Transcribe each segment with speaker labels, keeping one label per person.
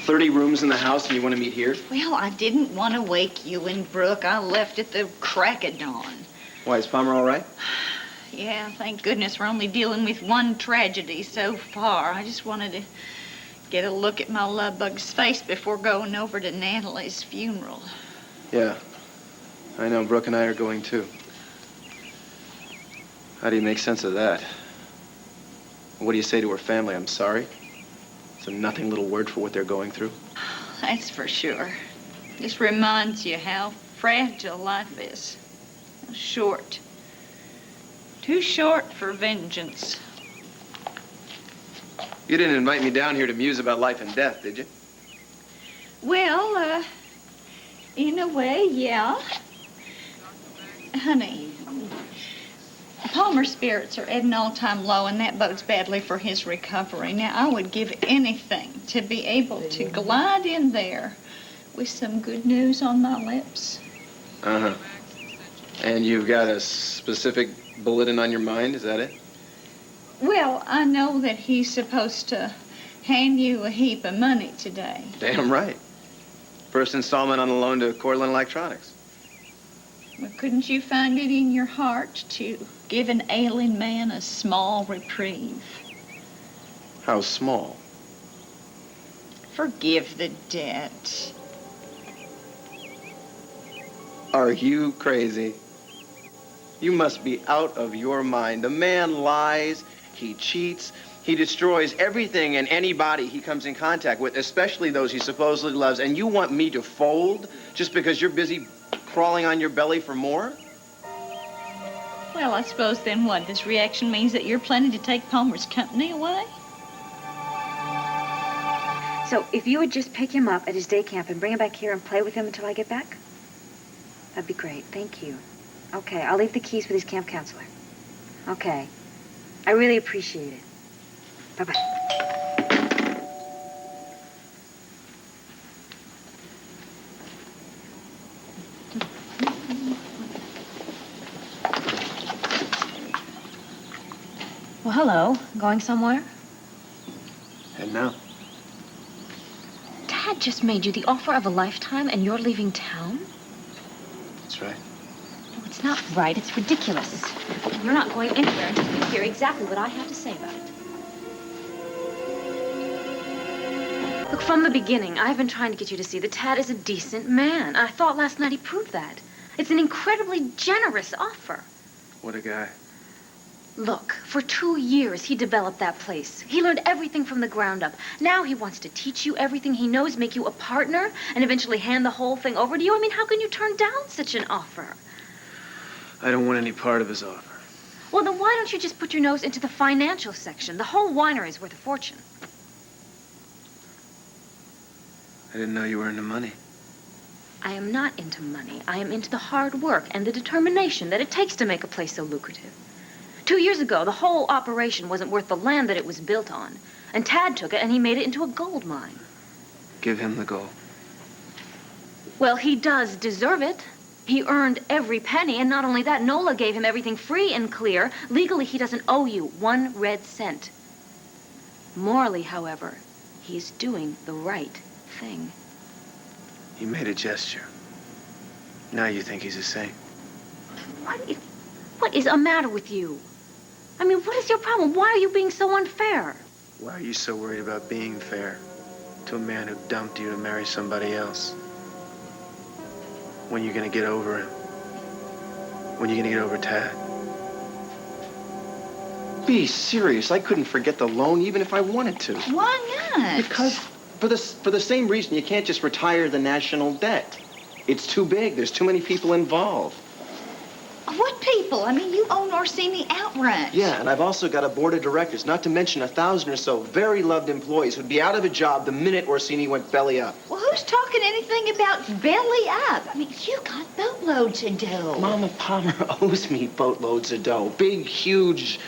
Speaker 1: 30 rooms in the house and you want to meet here?
Speaker 2: Well, I didn't want to wake you and Brooke. I left at the crack of dawn.
Speaker 1: Why, is Palmer all right?
Speaker 2: Yeah, thank goodness we're only dealing with one tragedy so far. I just wanted to get a look at my love bug's face before going over to Natalie's funeral.
Speaker 1: Yeah, I know. Brooke and I are going too. How do you make sense of that? What do you say to her family? I'm sorry? It's a nothing little word for what they're going through.
Speaker 2: That's for sure. Just reminds you how fragile life is. How short. Too short for vengeance.
Speaker 1: You didn't invite me down here to muse about life and death, did you?
Speaker 2: Well, in a way, yeah. Honey, Palmer's spirits are at an all-time low, and that bodes badly for his recovery. Now, I would give anything to be able to glide in there with some good news on my lips.
Speaker 1: Uh-huh. And you've got a specific bulletin on your mind, is that it?
Speaker 2: Well, I know that he's supposed to hand you a heap of money today.
Speaker 1: Damn right. First installment on the loan to Cortland Electronics.
Speaker 2: Well, couldn't you find it in your heart to give an ailing man a small reprieve?
Speaker 1: How small?
Speaker 2: Forgive the debt.
Speaker 1: Are you crazy? You must be out of your mind. The man lies, he cheats, he destroys everything and anybody he comes in contact with, especially those he supposedly loves, and you want me to fold just because you're busy crawling on your belly for more?
Speaker 2: Well, I suppose then what? This reaction means that you're planning to take Palmer's company away?
Speaker 3: So if you would just pick him up at his day camp and bring him back here and play with him until I get back, that'd be great. Thank you. Okay, I'll leave the keys with his camp counselor. Okay. I really appreciate it. Bye-bye. Well, hello. Going somewhere?
Speaker 1: And now?
Speaker 3: Dad just made you the offer of a lifetime and you're leaving town?
Speaker 1: That's right.
Speaker 3: No, it's not right. It's ridiculous. You're not going anywhere until you hear exactly what I have to say about it. Look, from the beginning, I've been trying to get you to see that Tad is a decent man. I thought last night he proved that. It's an incredibly generous offer.
Speaker 1: What a guy.
Speaker 3: Look, for 2 years, he developed that place. He learned everything from the ground up. Now he wants to teach you everything he knows, make you a partner, and eventually hand the whole thing over to you. I mean, how can you turn down such an offer?
Speaker 1: I don't want any part of his offer.
Speaker 3: Well, then why don't you just put your nose into the financial section? The whole winery is worth a fortune.
Speaker 1: I didn't know you were into money.
Speaker 3: I am not into money. I am into the hard work and the determination that it takes to make a place so lucrative. 2 years ago, the whole operation wasn't worth the land that it was built on. And Tad took it and he made it into a gold mine.
Speaker 1: Give him the gold.
Speaker 3: Well, he does deserve it. He earned every penny, and not only that, Nola gave him everything free and clear. Legally, he doesn't owe you 1 red cent. Morally, however, he's doing the right thing.
Speaker 1: He made a gesture. Now you think he's a saint.
Speaker 3: What is the matter with you? I mean, what is your problem? Why are you being so unfair?
Speaker 1: Why are you so worried about being fair to a man who dumped you to marry somebody else? When are you gonna get over him? When are you gonna get over Tad? Be serious. I couldn't forget the loan even if I wanted to.
Speaker 2: Why not?
Speaker 1: Because for the same reason you can't just retire the national debt. It's too big. There's too many people involved.
Speaker 2: What people? I mean, you own Orsini outright.
Speaker 1: Yeah, and I've also got a board of directors, not to mention 1,000 or so very loved employees who'd be out of a job the minute Orsini went belly up.
Speaker 2: Well, who's talking anything about belly up? I mean, you got boatloads of dough.
Speaker 1: Mama Palmer owes me boatloads of dough. Big, huge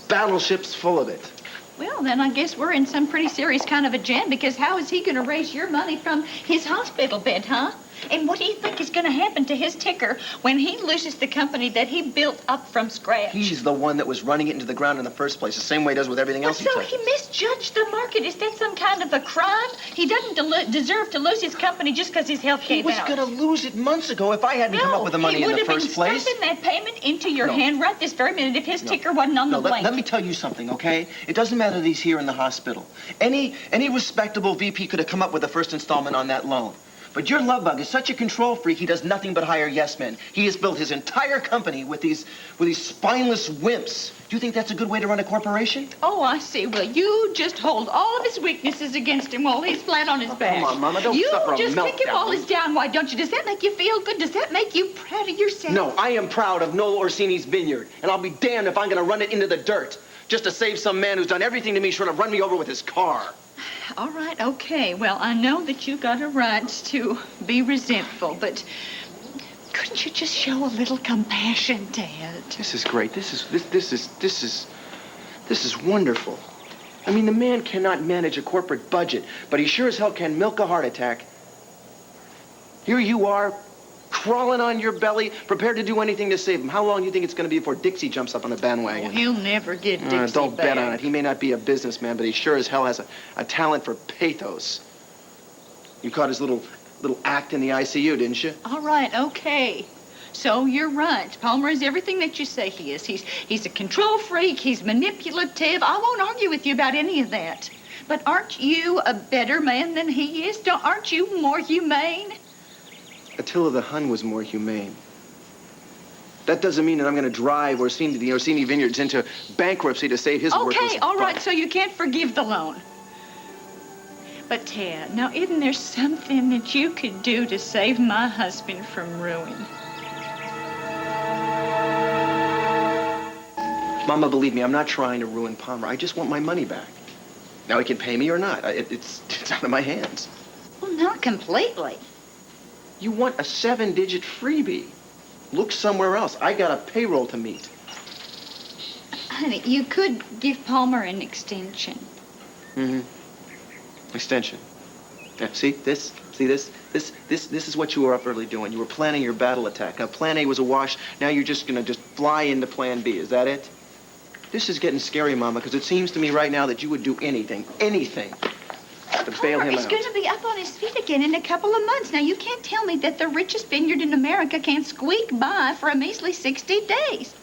Speaker 1: battleships full of it.
Speaker 2: Well, then I guess we're in some pretty serious kind of a jam, because how is he going to raise your money from his hospital bed, huh? And what do you think is going to happen to his ticker when he loses the company that he built up from scratch?
Speaker 1: He's the one that was running it into the ground in the first place, the same way he does with everything else he
Speaker 2: So
Speaker 1: touches.
Speaker 2: he misjudged the market. Is that some kind of a crime? He doesn't deserve to lose his company just because his health
Speaker 1: He
Speaker 2: gave
Speaker 1: was
Speaker 2: out.
Speaker 1: going to lose it months ago if I hadn't come up with the money in the first place.
Speaker 2: He would have been stuffing that payment into your
Speaker 1: No.
Speaker 2: hand right this very minute if his ticker wasn't on the
Speaker 1: No,
Speaker 2: blank.
Speaker 1: let me tell you something, okay? It doesn't matter that he's here in the hospital. Any respectable VP could have come up with the first installment on that loan. But your love bug is such a control freak, he does nothing but hire yes men. He has built his entire company with these spineless wimps. Do you think that's a good way to run a corporation?
Speaker 2: Oh, I see. Well, you just hold all of his weaknesses against him while he's flat on his back.
Speaker 1: Come on, Mama, don't
Speaker 2: you
Speaker 1: suffer a
Speaker 2: just kick him
Speaker 1: meltdown.
Speaker 2: while he's down. Why don't you? Does that make you feel good? Does that make you proud of yourself?
Speaker 1: No, I am proud of Noel Orsini's vineyard, and I'll be damned if I'm going to run it into the dirt just to save some man who's done everything to me short of run me over with his car.
Speaker 2: All right, okay. Well, I know that you got a right to be resentful, but couldn't you just show a little compassion, Dad?
Speaker 1: This is great. This is wonderful. I mean, the man cannot manage a corporate budget, but he sure as hell can milk a heart attack. Here you are, crawling on your belly, prepared to do anything to save him. How long do you think it's going to be before Dixie jumps up on the bandwagon?
Speaker 2: Oh, he'll never get Dixie
Speaker 1: Don't
Speaker 2: back.
Speaker 1: bet on it. He may not be a businessman, but he sure as hell has a talent for pathos. You caught his little act in the ICU, didn't you?
Speaker 2: All right, okay. So you're right. Palmer is everything that you say he is. He's a control freak. He's manipulative. I won't argue with you about any of that. But aren't you a better man than he is? Aren't you more humane?
Speaker 1: Attila the Hun was more humane. That doesn't mean that I'm going to drive the Orsini Vineyards into bankruptcy to save his worthless
Speaker 2: Okay, all right,
Speaker 1: butt.
Speaker 2: so you can't forgive the loan. But, Ted, now isn't there something that you could do to save my husband from ruin?
Speaker 1: Mama, believe me, I'm not trying to ruin Palmer. I just want my money back. Now, he can pay me or not. It's out of my hands.
Speaker 2: Well, not completely.
Speaker 1: You want a 7-digit freebie. Look somewhere else. I got a payroll to meet.
Speaker 2: Honey, you could give Palmer an extension.
Speaker 1: Mm-hmm. Extension. Yeah, see this? See this? This is what you were up early doing. You were planning your battle attack. Now, plan A was a wash. Now you're just gonna fly into plan B. Is that it? This is getting scary, Mama, because it seems to me right now that you would do anything to bail him
Speaker 2: He's
Speaker 1: out.
Speaker 2: going to be up on his feet again in a couple of months. Now, you can't tell me that the richest vineyard in America can't squeak by for a measly 60 days.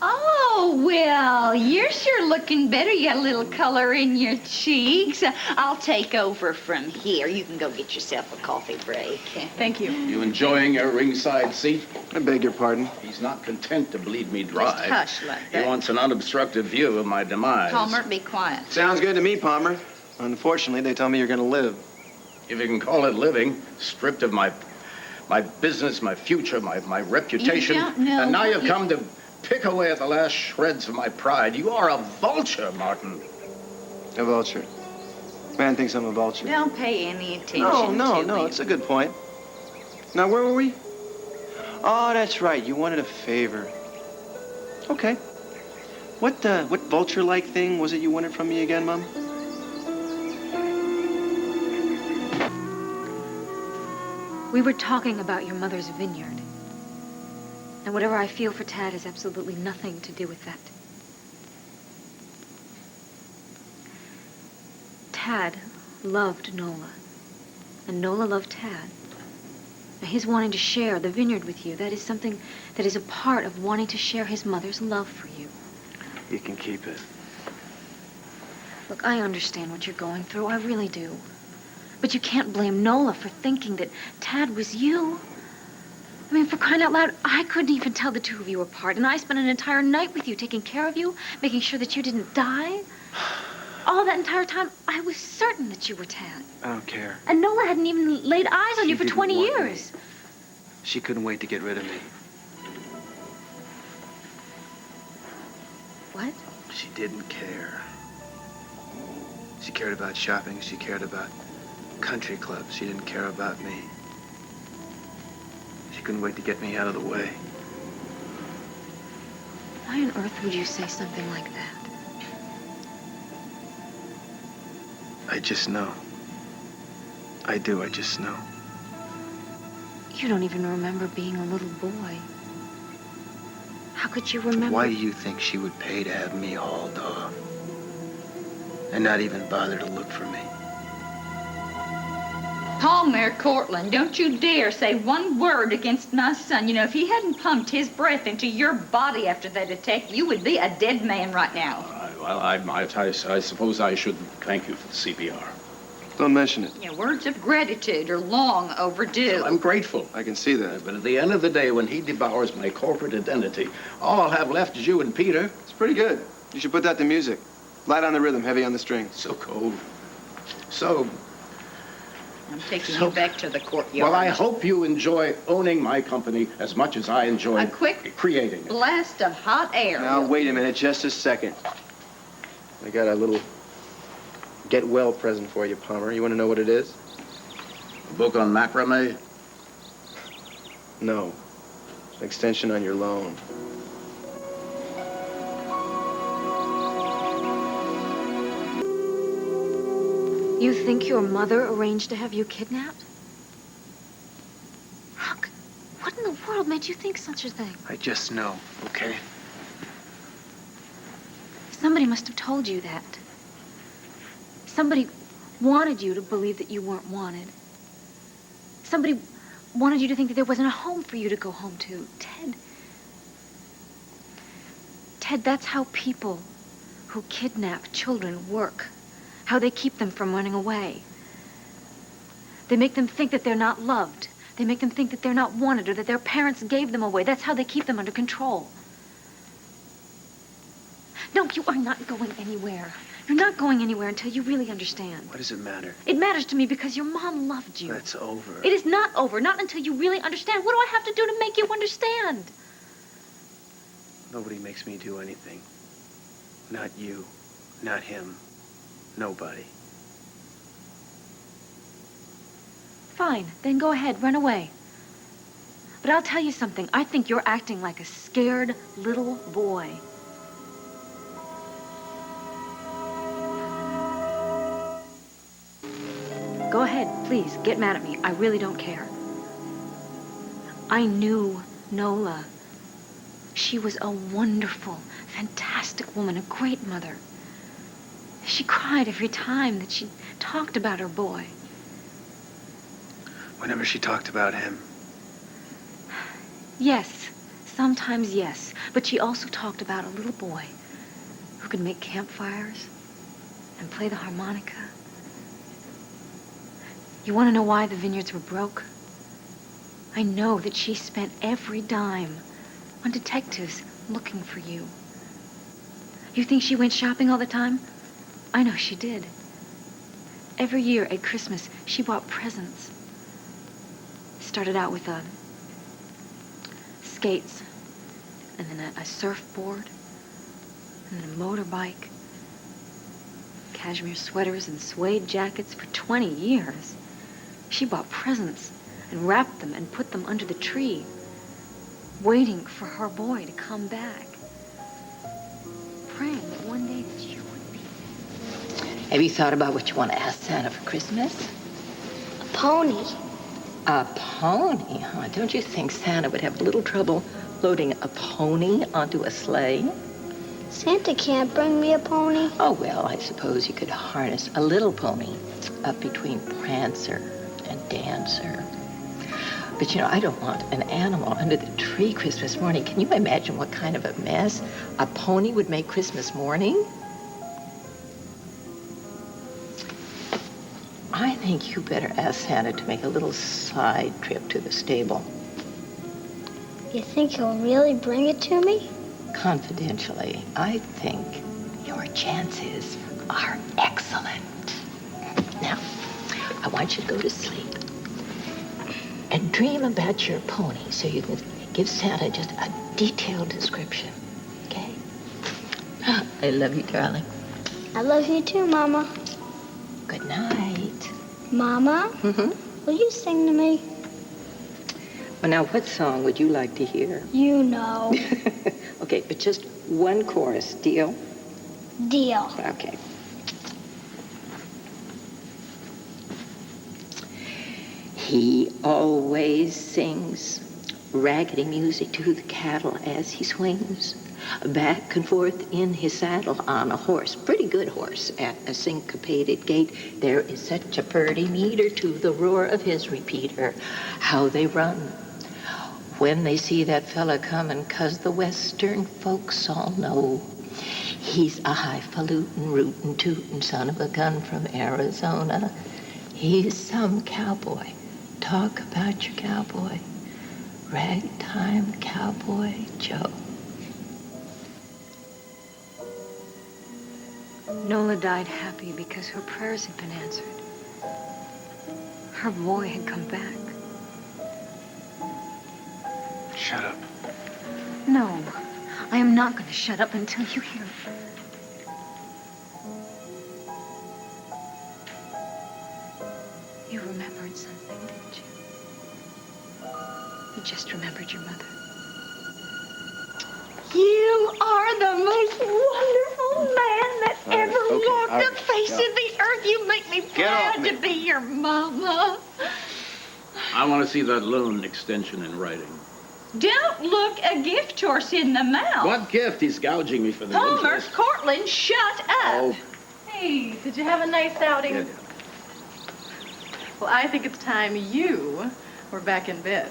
Speaker 2: Oh, well, you're sure looking better. You got a little color in your cheeks. I'll take over from here. You can go get yourself a coffee break. Thank you.
Speaker 4: You enjoying your ringside seat?
Speaker 1: I beg your pardon.
Speaker 4: He's not content to bleed me dry.
Speaker 2: Just hush like
Speaker 4: He
Speaker 2: that.
Speaker 4: wants an unobstructed view of my demise.
Speaker 2: Palmer, be quiet.
Speaker 1: Sounds good to me, Palmer. Unfortunately, they tell me you're going to live.
Speaker 4: If you can call it living, stripped of my business, my future, my reputation.
Speaker 2: You don't know
Speaker 4: And now
Speaker 2: what
Speaker 4: you've
Speaker 2: you-
Speaker 4: come to pick away at the last shreds of my pride. You are a vulture, Martin.
Speaker 1: A vulture. Man thinks I'm a vulture.
Speaker 2: Don't pay any attention
Speaker 1: No,
Speaker 2: to him.
Speaker 1: it's a good point. Now, where were we? Oh, that's right. You wanted a favor. Okay. What vulture-like thing was it you wanted from me again, Mom?
Speaker 3: We were talking about your mother's vineyard. And whatever I feel for Tad has absolutely nothing to do with that. Tad loved Nola. And Nola loved Tad. Now, his wanting to share the vineyard with you, that is something that is a part of wanting to share his mother's love for you.
Speaker 1: You can keep it.
Speaker 3: Look, I understand what you're going through. I really do. But you can't blame Nola for thinking that Tad was you. I mean, for crying out loud, I couldn't even tell the two of you apart. And I spent an entire night with you, taking care of you, making sure that you didn't die. All that entire time, I was certain that you were Tad.
Speaker 1: I don't care.
Speaker 3: And Nola hadn't even laid eyes on you for
Speaker 1: didn't
Speaker 3: 20
Speaker 1: want
Speaker 3: years.
Speaker 1: me. She couldn't wait to get rid of me.
Speaker 3: What?
Speaker 1: She didn't care. She cared about shopping. She cared about country clubs. She didn't care about me. She couldn't wait to get me out of the way.
Speaker 3: Why on earth would you say something like that?
Speaker 1: I just know. I do. I just know.
Speaker 3: You don't even remember being a little boy. How could you remember?
Speaker 1: Why do you think she would pay to have me hauled off? And not even bother to look for me?
Speaker 2: Palmer Cortland, don't you dare say one word against my son. You know, if he hadn't pumped his breath into your body after that attack, you would be a dead man right now.
Speaker 4: I suppose I should thank you for the CPR.
Speaker 1: Don't mention it.
Speaker 2: Yeah, words of gratitude are long overdue.
Speaker 4: I'm grateful.
Speaker 1: I can see that.
Speaker 4: But at the end of the day, when he devours my corporate identity, all I'll have left is you and Peter.
Speaker 1: It's pretty good. You should put that to music. Light on the rhythm, heavy on the strings.
Speaker 4: So cold. So,
Speaker 2: I'm taking you back to the courtyard.
Speaker 4: well, I hope you enjoy owning my company as much as I enjoy
Speaker 2: A quick
Speaker 4: creating it.
Speaker 2: blast of hot air.
Speaker 1: Now, wait a minute, just a second. I got a little get well present for you, Palmer. You want to know what it is?
Speaker 4: A book on macrame?
Speaker 1: No. An extension on your loan.
Speaker 3: You think your mother arranged to have you kidnapped? What in the world made you think such a thing?
Speaker 1: I just know, okay?
Speaker 3: Somebody must have told you that. Somebody wanted you to believe that you weren't wanted. Somebody wanted you to think that there wasn't a home for you to go home to. Ted, that's how people who kidnap children work. How they keep them from running away. They make them think that they're not loved. They make them think that they're not wanted or that their parents gave them away. That's how they keep them under control. No, you are not going anywhere. You're not going anywhere until you really understand.
Speaker 1: What does it matter?
Speaker 3: It matters to me because your mom loved you.
Speaker 1: That's over.
Speaker 3: It is not over, not until you really understand. What do I have to do to make you understand?
Speaker 1: Nobody makes me do anything. Not you. Not him. Nobody.
Speaker 3: Fine, then go ahead, run away. But I'll tell you something. I think you're acting like a scared little boy. Go ahead, please, get mad at me. I really don't care. I knew Nola. She was a wonderful, fantastic woman, a great mother. She cried every time that she talked about her boy.
Speaker 1: Whenever she talked about him.
Speaker 3: Yes, sometimes yes. But she also talked about a little boy who could make campfires and play the harmonica. You want to know why the vineyards were broke? I know that she spent every dime on detectives looking for you. You think she went shopping all the time? I know she did. Every year at Christmas, she bought presents. Started out with skates, and then a surfboard, and then a motorbike, cashmere sweaters and suede jackets for 20 years. She bought presents and wrapped them and put them under the tree, waiting for her boy to come back, praying that one day that you would be.
Speaker 5: Have you thought about what you want to ask Santa for Christmas?
Speaker 6: A pony.
Speaker 5: A pony, huh? Don't you think Santa would have a little trouble loading a pony onto a sleigh?
Speaker 6: Santa can't bring me a pony.
Speaker 5: Oh, well, I suppose you could harness a little pony up between Prancer and Dancer. But, you know, I don't want an animal under the tree Christmas morning. Can you imagine what kind of a mess a pony would make Christmas morning? I think you better ask Santa to make a little side trip to the stable.
Speaker 6: You think he'll really bring it to me?
Speaker 5: Confidentially, I think your chances are excellent. Now, I want you to go to sleep and dream about your pony so you can give Santa just a detailed description, okay? I love you, darling.
Speaker 6: I love you too, Mama.
Speaker 5: Good night.
Speaker 6: Mama?
Speaker 5: Mm-hmm.
Speaker 6: Will you sing to me?
Speaker 5: Well, now, what song would you like to hear?
Speaker 6: You know.
Speaker 5: Okay, but just one chorus, deal?
Speaker 6: Deal.
Speaker 5: He always sings raggedy music to the cattle as he swings back and forth in his saddle on a horse, pretty good horse, at a syncopated gait. There is such a purty meter to the roar of his repeater. How they run when they see that fella coming, 'cause the western folks all know he's a highfalutin, rootin', tootin' son of a gun from Arizona. He's some cowboy. Talk about your cowboy. Ragtime Cowboy Joe.
Speaker 3: Nola died happy because her prayers had been answered. Her boy had come back.
Speaker 4: Shut up.
Speaker 3: No, I am not going to shut up until you hear it. You remembered something, didn't you? You just remembered your mother.
Speaker 2: You are the most wonderful man that ever walked the face of the earth. You make me proud to be your mama.
Speaker 4: I want to see that loan extension in writing.
Speaker 2: Don't look a gift horse in the mouth.
Speaker 4: What gift? He's gouging me for the
Speaker 2: Palmer,
Speaker 4: interest.
Speaker 2: Cortland, shut up.
Speaker 4: Oh,
Speaker 7: Hey, did you have a nice outing?
Speaker 4: yeah.
Speaker 7: Well, I think it's time you were back in bed.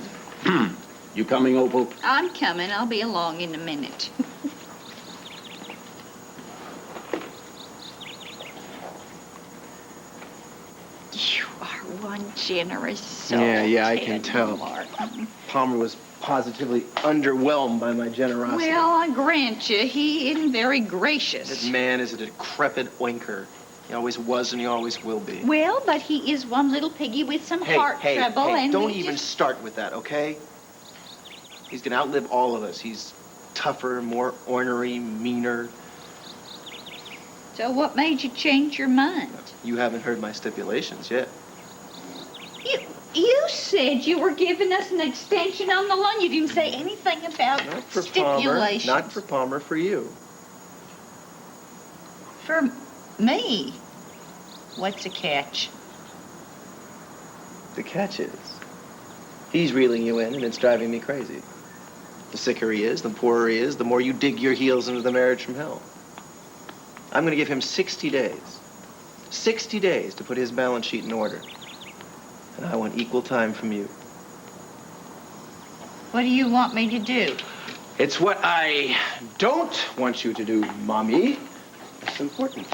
Speaker 4: You coming, Opal?
Speaker 2: I'm coming. I'll be along in a minute. You are one generous soul.
Speaker 1: Yeah, I can
Speaker 2: Ted
Speaker 1: tell.
Speaker 2: Martin.
Speaker 1: Palmer was positively underwhelmed by my generosity.
Speaker 2: Well, I grant you, he isn't very
Speaker 1: This
Speaker 2: gracious.
Speaker 1: man is a decrepit oinker. He always was and he always will be.
Speaker 2: Well, but he is one little piggy with some heart trouble, and
Speaker 1: don't
Speaker 2: we
Speaker 1: even
Speaker 2: just...
Speaker 1: start with that, okay? He's gonna outlive all of us. He's tougher, more ornery, meaner.
Speaker 2: So what made you change your mind?
Speaker 1: You haven't heard my stipulations yet.
Speaker 2: You said you were giving us an extension on the loan. You didn't say anything about
Speaker 1: Not for Palmer,
Speaker 2: stipulations.
Speaker 1: not for Palmer, for you.
Speaker 2: For me. What's the catch?
Speaker 1: The catch is, he's reeling you in and it's driving me crazy. The sicker he is, the poorer he is, the more you dig your heels into the marriage from hell. I'm gonna give him 60 days. 60 days to put his balance sheet in order. And I want equal time from you.
Speaker 2: What do you want me to do?
Speaker 1: It's what I don't want you to do, Mommy. It's important.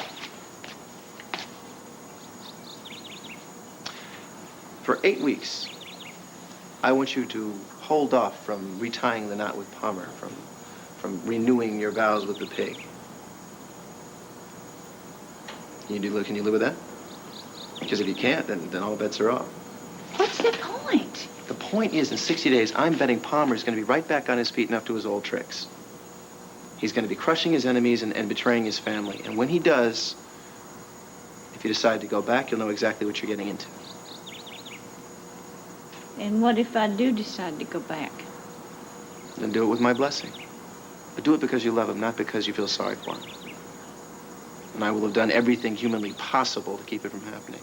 Speaker 1: For 8 weeks, I want you to hold off from retying the knot with Palmer, from renewing your vows with the pig. Can you live with that? Because if you can't, then all bets are off.
Speaker 2: What's the point?
Speaker 1: The point is, in 60 days, I'm betting Palmer's going to be right back on his feet and up to his old tricks. He's going to be crushing his enemies and betraying his family. And when he does, if you decide to go back, you'll know exactly what you're getting into.
Speaker 2: And what if I do decide to go back?
Speaker 1: Then do it with my blessing. But do it because you love him, not because you feel sorry for him. And I will have done everything humanly possible to keep it from happening.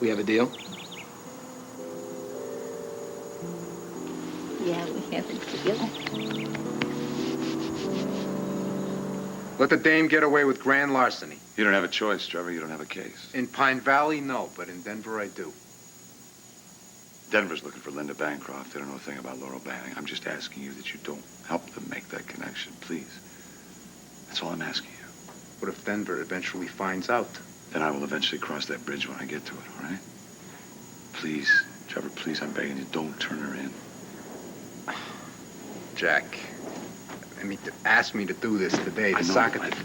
Speaker 1: We have a deal?
Speaker 2: Yeah, we have a deal.
Speaker 8: Let the dame get away with grand larceny.
Speaker 9: You don't have a choice, Trevor. You don't have a case.
Speaker 8: In Pine Valley, no, but in Denver, I do.
Speaker 9: Denver's looking for Linda Bancroft. They don't know a thing about Laurel Banning. I'm just asking you that you don't help them make that connection, please. That's all I'm asking you.
Speaker 8: What if Denver eventually finds out?
Speaker 9: Then I will eventually cross that bridge when I get to it, all right? Please, Trevor, please, I'm begging you, don't turn her in.
Speaker 8: Jack, I mean, ask me to do this today.
Speaker 9: I
Speaker 8: The
Speaker 9: know,
Speaker 8: soccer
Speaker 9: but-
Speaker 8: team.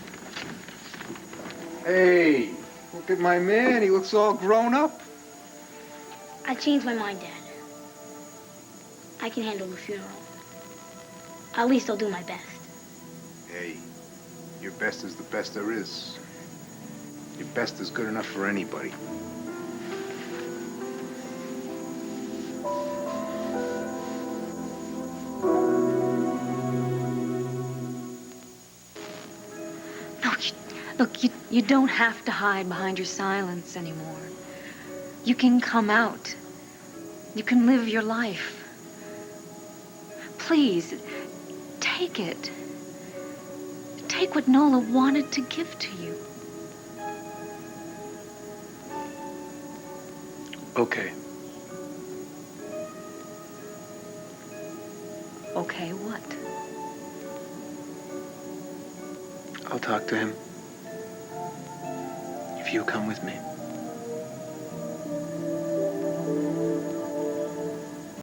Speaker 8: Hey, look at my man. He looks all grown up.
Speaker 6: I changed my mind, Dad. I can handle the funeral. At least I'll do my best.
Speaker 8: Hey, your best is the best there is. Your best is good enough for anybody.
Speaker 3: Look, you don't have to hide behind your silence anymore. You can come out. You can live your life. Please, take it. Take what Nola wanted to give to you.
Speaker 10: Okay.
Speaker 3: Okay, what?
Speaker 10: I'll talk to him. If you come with me.